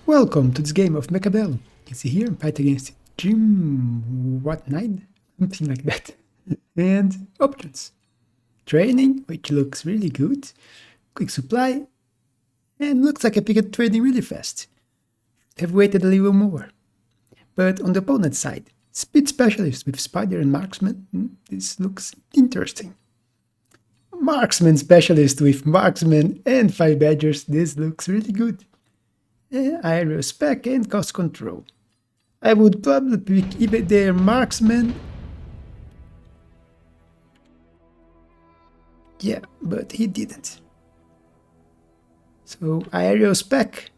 Welcome to this game of Mechabellum. You can see here I'm fighting against Jim what 9? Something like that. And options. Training, which looks really good. Quick supply. And looks like I picked trading really fast. Have waited a little more. But on the opponent's side, speed specialist with spider and marksman. This looks interesting. Marksman specialist with marksman and 5 badgers. This looks really good. Aerial spec and cost control. I would probably pick either their marksman. Yeah, but he didn't. So aerial spec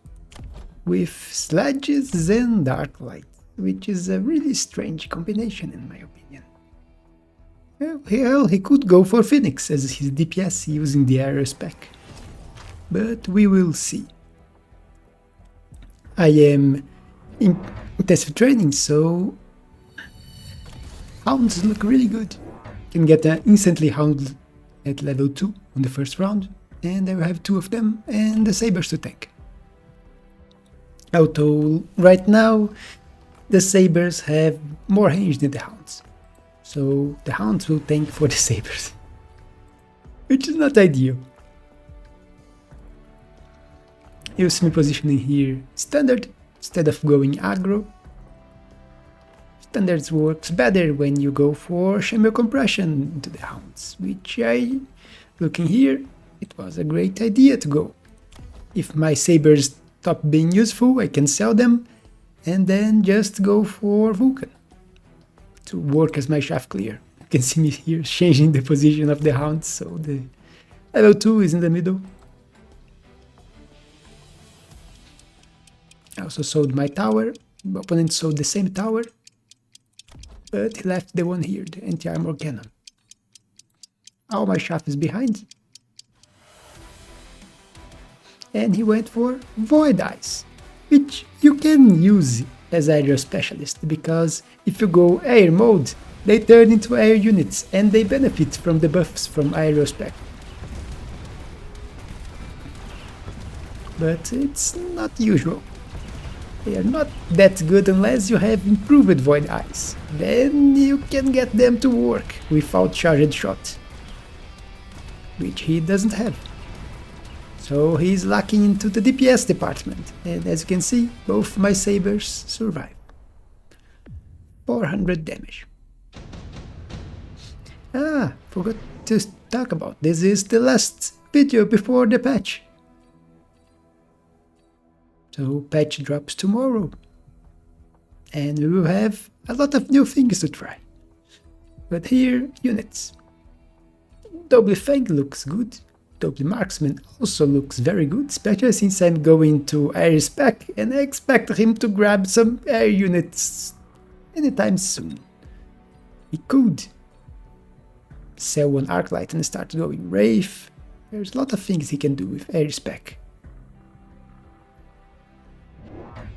with sledges and dark light, which is a really strange combination in my opinion. Well, he could go for Phoenix as his DPS using the aerial spec, but we will see. I am in intensive training, so Hounds look really good. Can get an instantly Hound at level 2 on the first round, and I will have 2 of them and the Sabers to tank. Although right now the Sabers have more range than the Hounds, so the Hounds will tank for the Sabers, which is not ideal. You see me positioning here standard instead of going aggro. Standards works better when you go for chamber compression into the Hounds, which looking here, it was a great idea to go. If my sabers stop being useful, I can sell them and then just go for Vulcan to work as my shaft clear. You can see me here changing the position of the Hounds, so the level 2 is in the middle. I also sold my tower. My opponent sold the same tower, but he left the one here, the anti-armor cannon. All my shaft is behind. And he went for Void Eyes, which you can use as aerial specialist, because if you go air mode, they turn into air units and they benefit from the buffs from aerial spec. But it's not usual. They are not that good unless you have improved Void Eyes. Then you can get them to work without charged shot, which he doesn't have. So he's lacking into the DPS department, and as you can see, both my sabers survive. 400 damage. Forgot to talk about, this is the last video before the patch. So patch drops tomorrow, and we will have a lot of new things to try. But here, units. Double Fang looks good. Double Marksman also looks very good, especially since I'm going to air spec and I expect him to grab some air units anytime soon. He could sell one Arclight and start going Wraith. There's a lot of things he can do with air spec.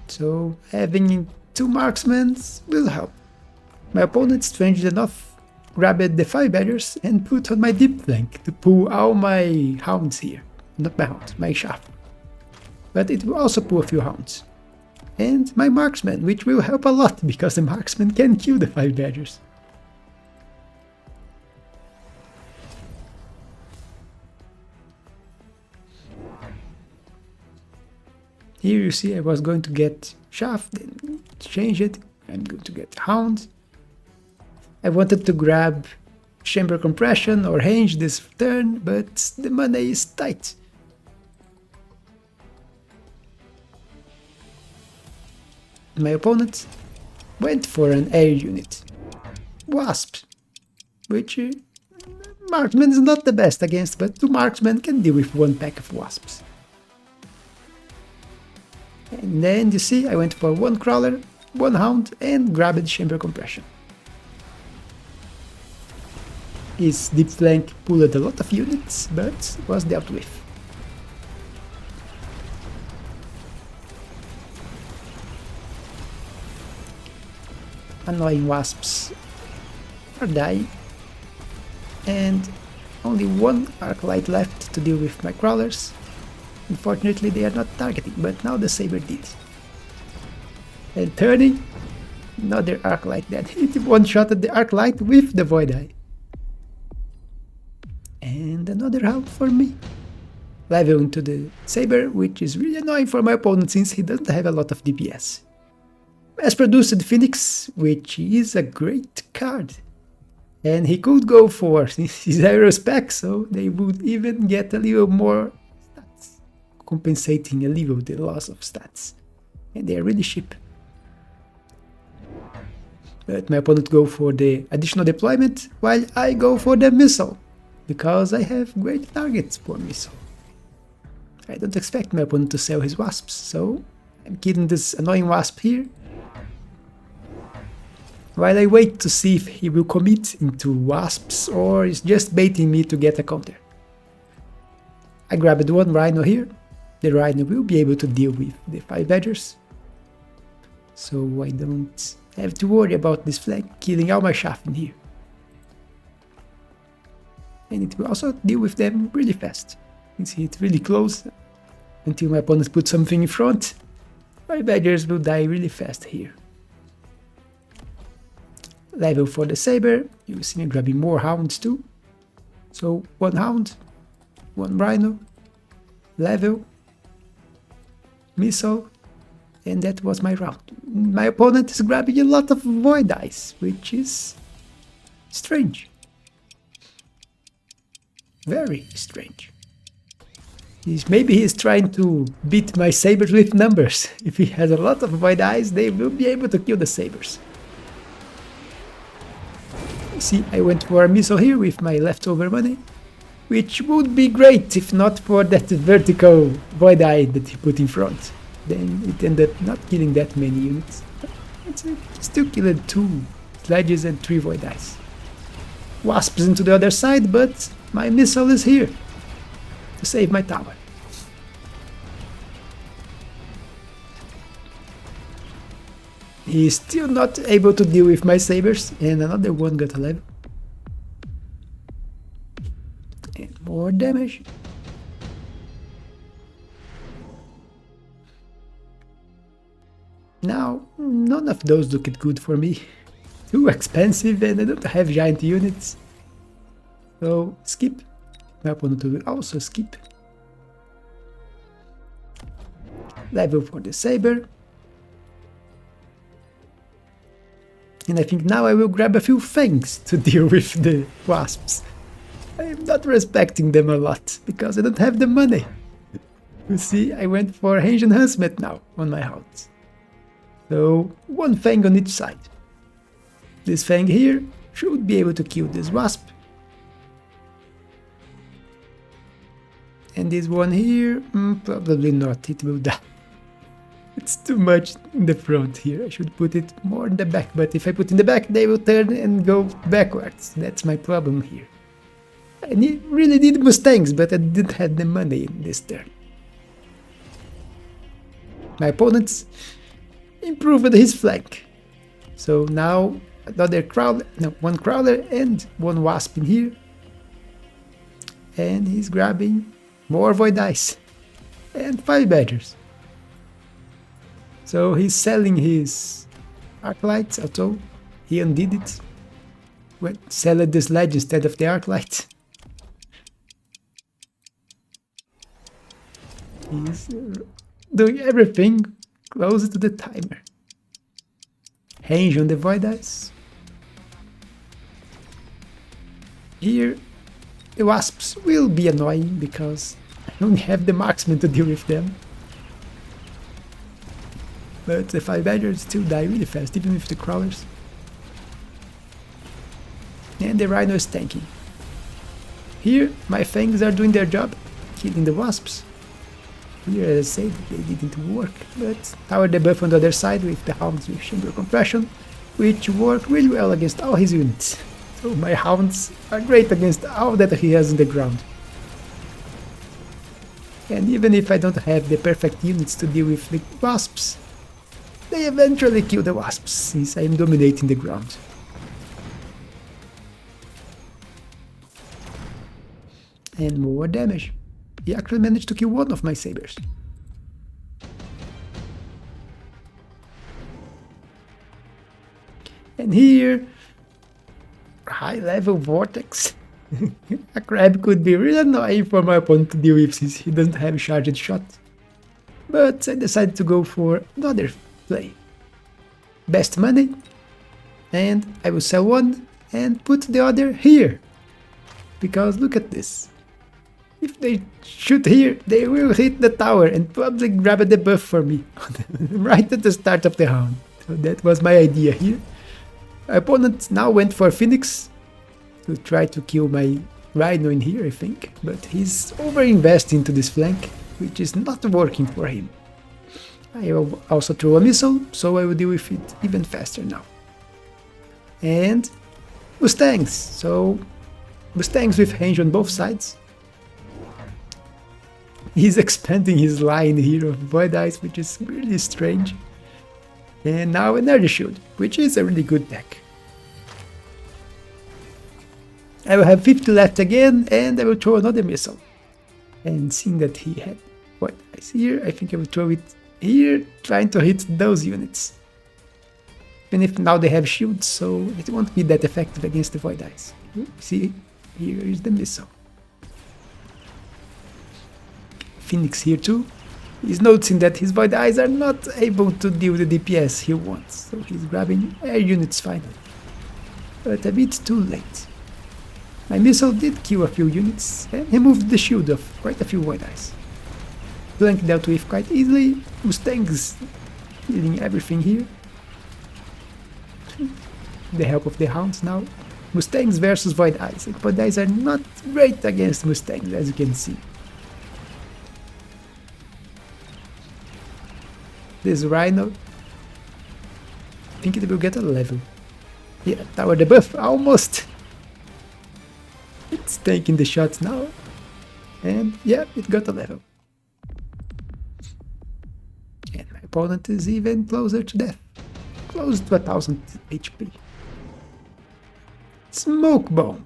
So having 2 marksmen will help. My opponent, strangely enough, grabbed the 5 barriers and put on my deep flank to pull all my Hounds here. Not my Hounds, my shaft. But it will also pull a few Hounds. And my marksman, which will help a lot because the marksman can kill the 5 badgers. Here you see I was going to get shaft, then change it. I'm going to get Hound. I wanted to grab chamber compression or range this turn, but the money is tight. My opponent went for an air unit. Wasp, which marksman is not the best against, but 2 marksmen can deal with 1 pack of wasps. And then you see I went for 1 crawler, 1 hound and grabbed chamber compression. His deep flank pulled a lot of units, but was dealt with. Annoying wasps are dying, and only 1 Arclight left to deal with my crawlers. Unfortunately, they are not targeting, but now the Saber did. And turning, another arc light that hit one-shotted the arc light with the void eye. And another hound for me. Level into the saber, which is really annoying for my opponent since he doesn't have a lot of DPS. Mass-produced Phoenix, which is a great card. And he could go for his arrow spec, so they would even get a little more stats, compensating a little the loss of stats. And they are really cheap. But my opponent go for the additional deployment, while I go for the missile, because I have great targets for missile. I don't expect my opponent to sell his wasps, so I'm killing this annoying wasp here, while I wait to see if he will commit into wasps or is just baiting me to get a counter. I grabbed one rhino here. The rhino will be able to deal with the 5 badgers, so I don't have to worry about this flank killing all my chaff in here. And it will also deal with them really fast. You can see it's really close until my opponent puts something in front. My badgers will die really fast here. Level for the saber, you see me grabbing more hounds too. So 1 hound, 1 rhino, level, missile, and that was my round. My opponent is grabbing a lot of void eyes, which is strange. Very strange. Maybe he's trying to beat my sabers with numbers. If he has a lot of void eyes, they will be able to kill the sabers. See, I went for a missile here with my leftover money, which would be great if not for that vertical void eye that he put in front. Then it ended up not killing that many units. It's still killed 2 sledges and 3 void eyes. Wasps into the other side, but my missile is here to save my tower. He's still not able to deal with my sabers, and another one got a level. And more damage. Now, none of those looked good for me. Too expensive and I don't have giant units. So, skip. My opponent will also skip. Level for the saber. And I think now I will grab a few fangs to deal with the wasps. I am not respecting them a lot, because I don't have the money. You see, I went for range enhancement now on my hounds. So, 1 fang on each side. This fang here should be able to kill this wasp. And this one here, probably not, it will die. It's too much in the front here, I should put it more in the back, but if I put in the back they will turn and go backwards. That's my problem here. I really need Mustangs, but I didn't have the money in this turn. My opponents improved his flank. So now another crawler, no, 1 crawler and 1 wasp in here. And he's grabbing more void eyes and 5 badgers. So he's selling his arc lights, although he undid it. Well, sell the sledge instead of the arc light. He's doing everything close to the timer. Range on the void eyes. Here, the wasps will be annoying because I only have the marksman to deal with them. But the 5 badgers still die really fast, even with the crawlers. And the rhino is tanking. Here, my fangs are doing their job, killing the wasps. Here, as I said, they didn't work, but tower debuff on the other side with the hounds with chamber compression, which work really well against all his units. So my hounds are great against all that he has in the ground. And even if I don't have the perfect units to deal with the wasps, they eventually kill the wasps, since I am dominating the ground. And more damage. He actually managed to kill 1 of my sabers. And here, high level vortex. A crab could be really annoying for my opponent to deal with since he doesn't have a charged shot. But I decided to go for another play. Best money, and I will sell one and put the other here. Because look at this. If they shoot here, they will hit the tower and probably grab a debuff for me. Right at the start of the round. So that was my idea here. My opponent now went for Phoenix to try to kill my Rhino in here, I think. But he's over-investing into this flank, which is not working for him. I will also throw a missile, so I will deal with it even faster now. And Mustangs. So Mustangs with range on both sides. He's expanding his line here of Void Eyes, which is really strange. And now Energy Shield, which is a really good deck. I will have 50 left again, and I will throw another missile. And seeing that he had Void Eyes here, I think I will throw it here, trying to hit those units. Even if now they have shields, so it won't be that effective against the Void Eyes. See, here is the missile. Phoenix here too. He's noticing that his Void Eyes are not able to deal with the DPS he wants, so he's grabbing air units finally. But a bit too late. My missile did kill a few units and removed the shield of quite a few Void Eyes. Blank dealt with quite easily. Mustangs killing everything here. The help of the Hounds now. Mustangs versus Void Eyes. And Void Eyes are not great against Mustangs, as you can see. This Rhino, I think it will get a level. Yeah, tower debuff, almost. It's taking the shots now. And yeah, it got a level. And my opponent is even closer to death. Close to 1000 HP. Smoke bomb.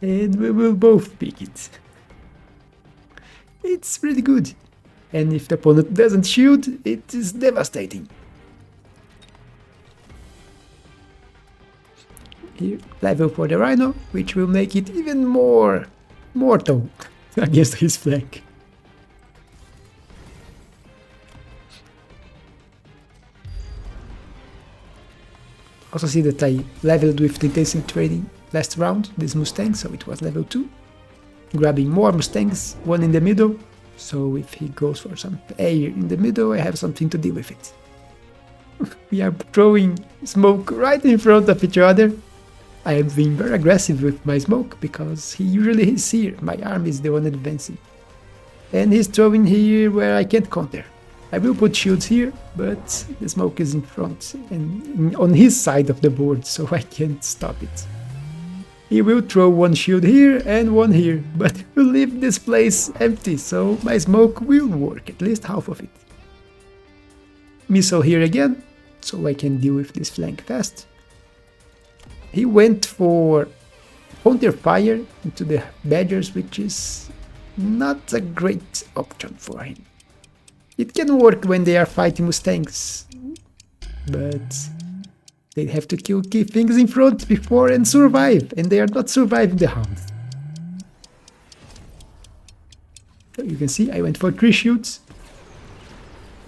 And we will both pick it. It's really good. And if the opponent doesn't shield, it is devastating. Here, level for the Rhino, which will make it even more mortal against his flank. Also see that I leveled with the intensive training last round, this Mustang, so it was level 2. Grabbing more Mustangs, one in the middle. So if he goes for some air in the middle, I have something to deal with it. We are throwing smoke right in front of each other. I am being very aggressive with my smoke, because he usually is here. My arm is the one advancing. And he's throwing here where I can't counter. I will put shields here, but the smoke is in front and on his side of the board, so I can't stop it. He will throw one shield here and one here, but will leave this place empty, so my smoke will work, at least half of it. Missile here again, so I can deal with this flank fast. He went for counter fire into the Badgers, which is not a great option for him. It can work when they are fighting Mustangs, but they have to kill key things in front before and survive, and they are not surviving the Hounds. So you can see I went for 3 shields.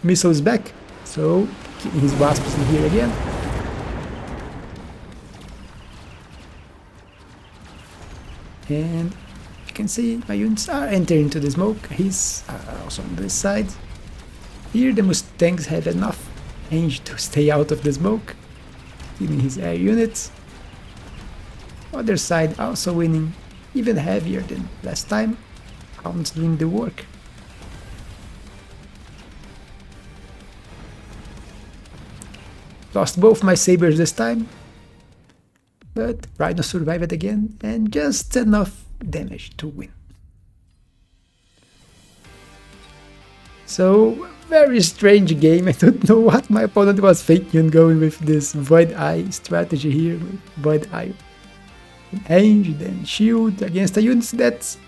Missiles back, so killing his wasps in here again. And you can see my units are entering into the smoke. He's also on this side. Here the Mustangs have enough range to stay out of the smoke, killing his air units. Other side also winning, even heavier than last time. Hounds doing the work. Lost both my sabers this time, but Rhino survived again, and just enough damage to win. So, very strange game. I don't know what my opponent was thinking on going with this Void Eye strategy here. Void Eye range, then shield against a unit that's...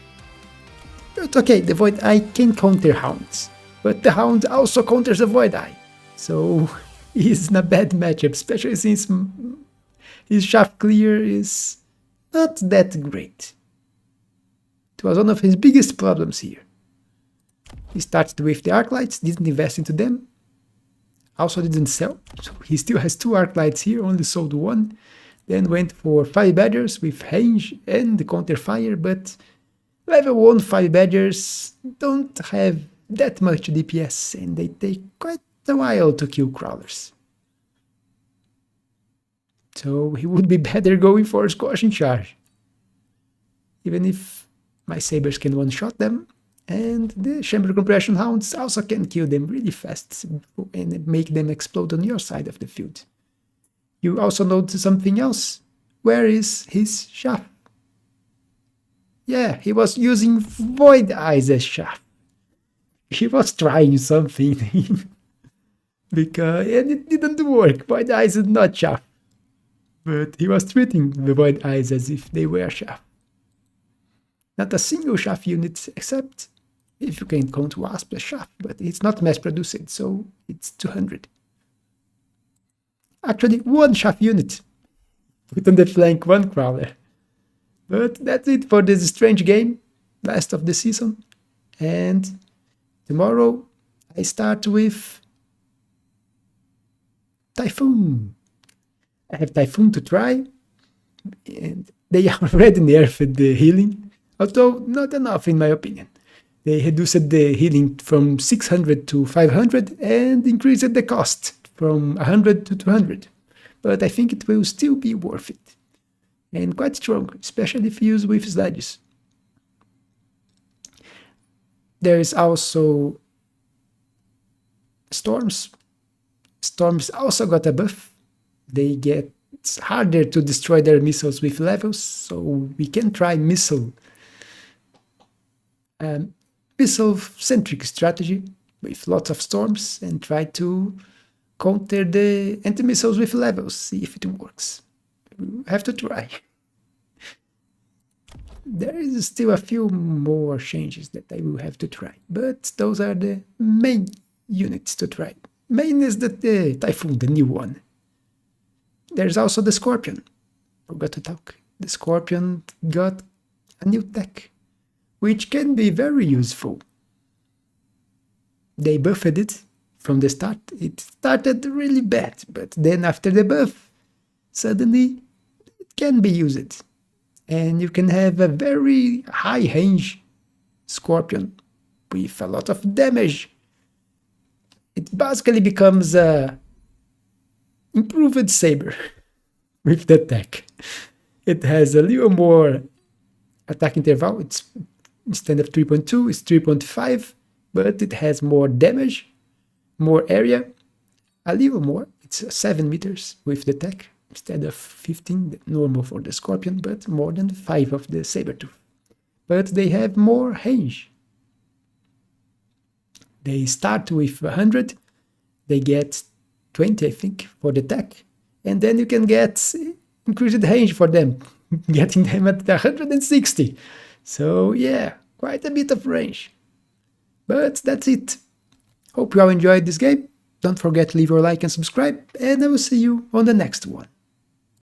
It's okay, the Void Eye can counter Hounds, but the Hound also counters the Void Eye. So He's in a bad matchup, especially since his shaft clear is not that great. It was one of his biggest problems here. He started with the arc lights, didn't invest into them, also didn't sell, so he still has 2 arc lights here, only sold 1. Then went for 5 badgers with range and the counter fire, but level 1 5 badgers don't have that much DPS and they take quite a while to kill crawlers. So he would be better going for a squashing charge. Even if my sabers can one-shot them, and the chamber compression hounds also can kill them really fast and make them explode on your side of the field. You also notice something else. Where is his shaft? Yeah, he was using Void Eyes as shaft. He was trying something. And it didn't work. Void Eyes is not shaft. But he was treating the Void Eyes as if they were shaft. Not a single shaft unit, except if you can count Wasp as shaft, but it's not mass produced, so it's 200. Actually, 1 shaft unit. Put on the flank 1 crawler. But that's it for this strange game, last of the season. And tomorrow I start with Typhoon. I have Typhoon to try, and they already nerfed the healing, although not enough in my opinion. They reduced the healing from 600 to 500 and increased the cost from 100 to 200. But I think it will still be worth it. And quite strong, especially if used with sledges. There is also Storms. Storms also got a buff. They get harder to destroy their missiles with levels, so we can try missile-centric strategy with lots of storms and try to counter the anti-missiles with levels, see if it works. We'll have to try. There is still a few more changes that I will have to try, but those are the main units to try. Main is the Typhoon, the new one. There's also the Scorpion. Forgot to talk. The Scorpion got a new tech, which can be very useful. They buffed it from the start. It started really bad, but then after the buff, suddenly it can be used. And you can have a very high range Scorpion with a lot of damage. It basically becomes a improved saber with the tech. It has a little more attack interval. It's instead of 3.2, it's 3.5, but it has more damage, more area, a little more. It's 7 meters with the tech instead of 15, normal for the Scorpion, but more than 5 of the Sabertooth. But they have more range. They start with 100, they get 20, I think, for the tech, and then you can get increased range for them, getting them at 160. So yeah, quite a bit of range. But that's it. Hope you all enjoyed this game. Don't forget to leave your like and subscribe, and I will see you on the next one.